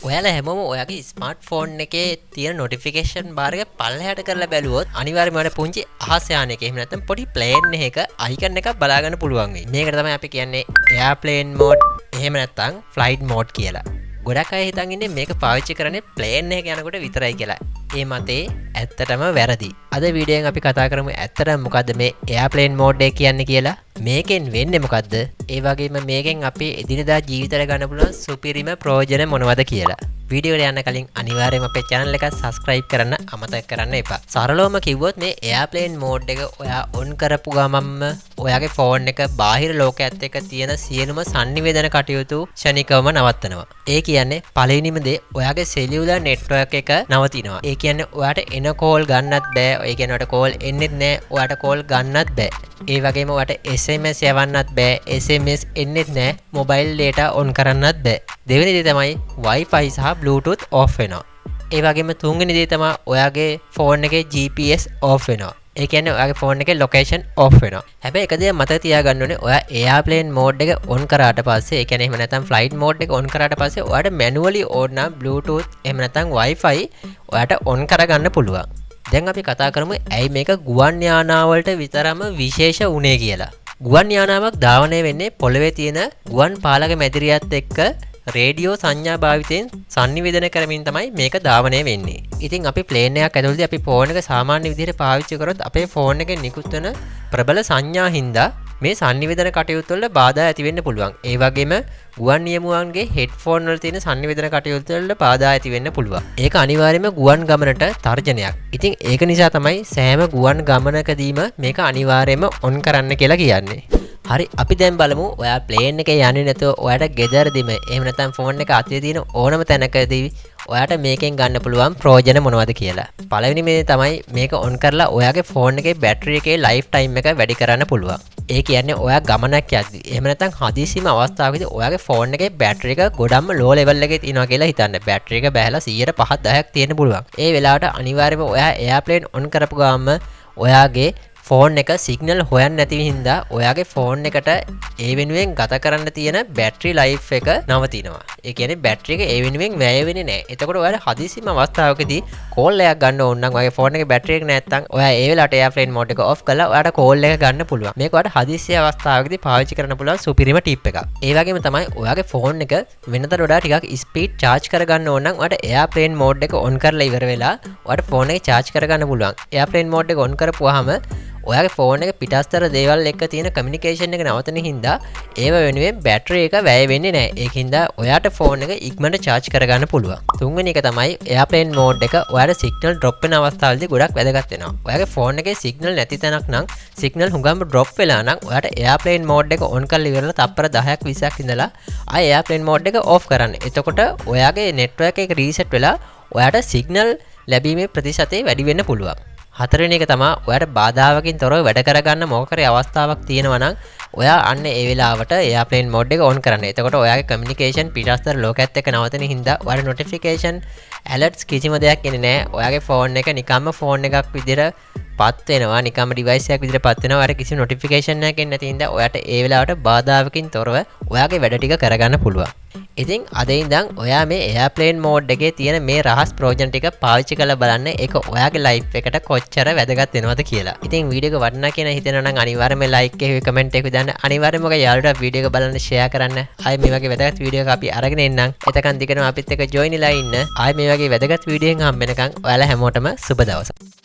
ඔයාලා හැමෝම ඔයාගේ ස්මාර්ට්ෆෝන් එකේ තියෙන නොටිෆිකේෂන් බාර් එක පල්ලෙහාට කරලා බැලුවොත් අනිවාර්යයෙන්ම ඔයාලට පුංචි අහස යාන එකක එහෙම නැත්නම් පොඩි ප්ලේන් එකක අයිකන් එකක් බලා ගන්න පුළුවන් වෙයි. මේකට තමයි අපි කියන්නේ එයාප්ලේන් මෝඩ් එහෙම නැත්නම් ෆ්ලයිට් මෝඩ් කියලා. ගොඩක් අය හිතන් ඉන්නේ මේක පාවිච්චි කරන්නේ ප්ලේන් එකක යනකොට විතරයි කියලා. ඒ මතේ ඇත්තටම වැරදි. අද වීඩියෝෙන් අපි කතා කරමු ඇත්තටම මොකද්ද මේ එයාප්ලේන් මෝඩ් එක කියන්නේ කියලා. මේකෙන් වෙන්නේ මොකද්ද? ඒ වගේම මේකෙන් අපි එදිනදා ජීවිතයට ගන්න පුළුවන් සුපිරිම ප්‍රයෝජන මොනවද කියලා. වීඩියෝ එකට යන්න කලින් අනිවාර්යයෙන්ම අපේ channel එක subscribe කරන්න අමතක කරන්න එපා. සරලවම කිව්වොත් මේ එයාප්ලේන් මෝඩ් එක ඔයා on කරපු ගමන්ම ඔයාගේ ෆෝන් එක බාහිර ලෝකයේත් එක්ක තියෙන සියලුම sannivedana කටයුතු ක්ෂණිකවම නවත්තනවා. ඒ කියන්නේ පළවෙනිම දේ ඔයාගේ cellular network එක නවතිනවා. ඒ කියන්නේ ඔයාට එන කෝල් ගන්නත් බෑ. ඒ කියන්නේ ඔයාට කෝල් එන්නෙත් නෑ. ඔයාට කෝල් ගන්නත් බෑ. ඒ වගේම ඔයාට SMS යවන්නත් බෑ. SMS එන්නෙත් නෑ. mobile data on කරන්නත් බෑ. දෙවෙනි දේ තමයි Wi-Fi සහ Bluetooth off වෙනවා. ඒ වගේම තුන්වෙනි දේ තමයි ඔයාගේ ෆෝන් එකේ GPS off වෙනවා. ඒ කියන්නේ ඔයාගේ ෆෝන් එකේ location off වෙනවා. හැබැයි එක දෙයක් මතක තියාගන්න ඕනේ ඔයා airplane mode එක on කරාට පස්සේ ඒ කියන්නේ එහෙම නැත්නම් flight mode එක on කරාට පස්සේ ඔයාට manually on නම් Bluetooth එහෙම නැත්නම් Wi-Fi ඔයාට on කරගන්න පුළුවන්. දැන් අපි කතා කරමු ඇයි මේක ගුවන් යානාවලට විතරම විශේෂ උනේ කියලා. ගුවන් යානාවක් ධාවනය වෙන්නේ පොළවේ තියෙන ගුවන් පාලක මැදිරියත් එක්ක රේඩියෝ සංඥා භාවිතයෙන් sannivedana කරමින් තමයි මේක ධාවනය වෙන්නේ. ඉතින් අපි ප්ලේන් එකක් ඇතුළතදී අපි ෆෝන් එක සාමාන්‍ය විදිහට පාවිච්චි කරොත් අපේ ෆෝන් එකේ නිකුත් වෙන ප්‍රබල සංඥා හින්දා මේ sannivedana කටයුතු වල බාධා ඇති වෙන්න පුළුවන්. ඒ වගේම ගුවන් නියමුවන්ගේ හෙඩ්ෆෝන් වල තියෙන sannivedana කටයුතු වල බාධා ඇති වෙන්න පුළුවන්. ඒක අනිවාර්යයෙන්ම ගුවන් ගමනට තර්ජනයක්. ඉතින් ඒක නිසා තමයි සෑම ගුවන් ගමනකදීම මේක අනිවාර්යයෙන්ම on කරන්න කියලා කියන්නේ. හරි අපි දැන් බලමු ඔයා ප්ලේන් එකේ යන්නේ නැතුව ඔයාට ගෙදරදීම එහෙම නැත්නම් ෆෝන් එක අතේ තියෙන ඕනම තැනකදී ඔයාට මේකෙන් ගන්න පුළුවන් ප්‍රයෝජන මොනවද කියලා. පළවෙනි මේ තමයි මේක on කරලා ඔයාගේ ෆෝන් එකේ බැටරි එකේ ලයිෆ් ටයිම් එක වැඩි කරන්න පුළුවන්. ඒ කියන්නේ ඔයා ගමනක් යද්දී එහෙම නැත්නම් හදිසියම අවස්ථාවකදී ඔයාගේ ෆෝන් එකේ බැටරි එක ගොඩක්ම ලෝ ලෙවල් එකේ තියෙනවා කියලා හිතන්න. බැටරි එක බැහැලා 105 10ක් තියෙන්න පුළුවන්. ඒ වෙලාවට අනිවාර්යයෙන්ම ඔයා එයාප්ලේන් on කරපු ගාම ඔයාගේ ෆෝන් එක සිග්නල් හොයන්න නැති හින්දා ඔයාගේ ෆෝන් එකට ඒ වෙනුවෙන් ගත කරන්න තියෙන බැටරි ලයිෆ් එක නවතිනවා. ඒ කියන්නේ බැටරි එක ඒ වෙනුවෙන් වැය වෙන්නේ නැහැ. එතකොට ඔයාලා හදිසියම අවස්ථාවකදී කෝල් එකක් ගන්න ඕන නම් ඔයාගේ ෆෝන් එකේ බැටරි එක නැත්තම් ඔයා ඒ වෙලාවට එයාප්ලේන් මෝඩ් එක ඔෆ් කරලා ඔයාට කෝල් එක ගන්න පුළුවන්. මේක ඔයාට හදිසිය අවස්ථාවකදී පාවිච්චි කරන්න පුළුවන් සුපිරිම ටිප් එකක්. ඒ වගේම තමයි ඔයාගේ ෆෝන් එක වෙනතට වඩා ටිකක් ස්පීඩ් charge කරගන්න ඕන නම් ඔයාට එයාප්ලේන් මෝඩ් එක on කරලා ඉවර වෙලා ඔයාට ෆෝන් එක charge කරගන්න පුළුවන්. එයාප්ලේන් මෝඩ් එක on කරපුවාම ඔයාගේ ෆෝන් එක පිටස්තර දේවල් එක්ක තියෙන කමියුනිකේෂන් එක නවතන හින්දා ඒව වෙනුවෙන් බැටරි එක වැය වෙන්නේ නැහැ. ඒකින්ද ඔයාට ෆෝන් එක ඉක්මනට charge කරගන්න පුළුවන්. තුන්වෙනි එක තමයි එයාප්ලේන් මෝඩ් එක ඔයාට සිග්නල් ඩ්‍රොප් වෙන අවස්ථාවලදී ගොඩක් වැදගත් වෙනවා. ඔයාගේ ෆෝන් එකේ සිග්නල් නැති තැනක් නම් සිග්නල් හුඟම ඩ්‍රොප් වෙලා නම් ඔයාට එයාප්ලේන් මෝඩ් එක on කරලා ඉවරලා තප්පර 10ක් 20ක් ඉඳලා ආයෙ එයාප්ලේන් මෝඩ් එක off කරන්න. එතකොට ඔයාගේ network එක reset වෙලා ඔයාට සිග්නල් ලැබීමේ ප්‍රතිශතය වැඩි වෙන්න පුළුවන්. හතරවෙනි එක තමයි ඔයාට බාධාවකින් තොරව වැඩ කරගන්න මොකක් හරි අවස්ථාවක් තියෙනවා නම් ඔයා අන්න ඒ වෙලාවට එයාප්ලේන් මෝඩ් එක on කරන්න. එතකොට ඔයාගේ කමියුනිකේෂන් පිටස්තර ලෝකයේත් එක්ක නවතින හින්දා ඔයාට නොටිෆිකේෂන් ඇලර්ට්ස් කිසිම දෙයක් එන්නේ නැහැ. ඔයාගේ ෆෝන් එක නිකම්ම ෆෝන් එකක් විදිහට පත් වෙනවා. නිකම්ම ඩිවයිස් එකක් විදිහට පත් වෙනවා. ඔයාට කිසිම නොටිෆිකේෂන් එකක් එන්නේ නැති හින්දා ඔයාට ඒ වෙලාවට බාධාවකින් තොරව ඔයාගේ වැඩ ටික කරගන්න පුළුවන්. ඉතින් අද ඉඳන් ඔයා මේ එයාප්ලේන් මෝඩ් එකේ තියෙන මේ රහස් ප්‍රයෝජන ටික පාවිච්චි කරලා බලන්න ඒක ඔයාගේ ලයිෆ් එකට කොච්චර වැදගත් වෙනවද කියලා. ඉතින් වීඩියෝ එක වටිනා කියන හිතෙනවා නම් අනිවාර්යයෙන්ම ලයික් එකේ කමෙන්ට් එකක් දාන්න. අනිවාර්යයෙන්ම ඔය යාළුවන්ට වීඩියෝ එක බලන්න ෂෙයා කරන්න. ආයි මේ වගේ වැදගත් වීඩියෝ එකක් අපි අරගෙන එන්නම්. එතකන් දිගටම අපිත් එක්ක ජොයින් වෙලා ඉන්න. ආයි මේ වගේ වැදගත් වීඩියෝ එකකින් හම්බ වෙනකන් ඔයාලා හැමෝටම සුබ දවසක්.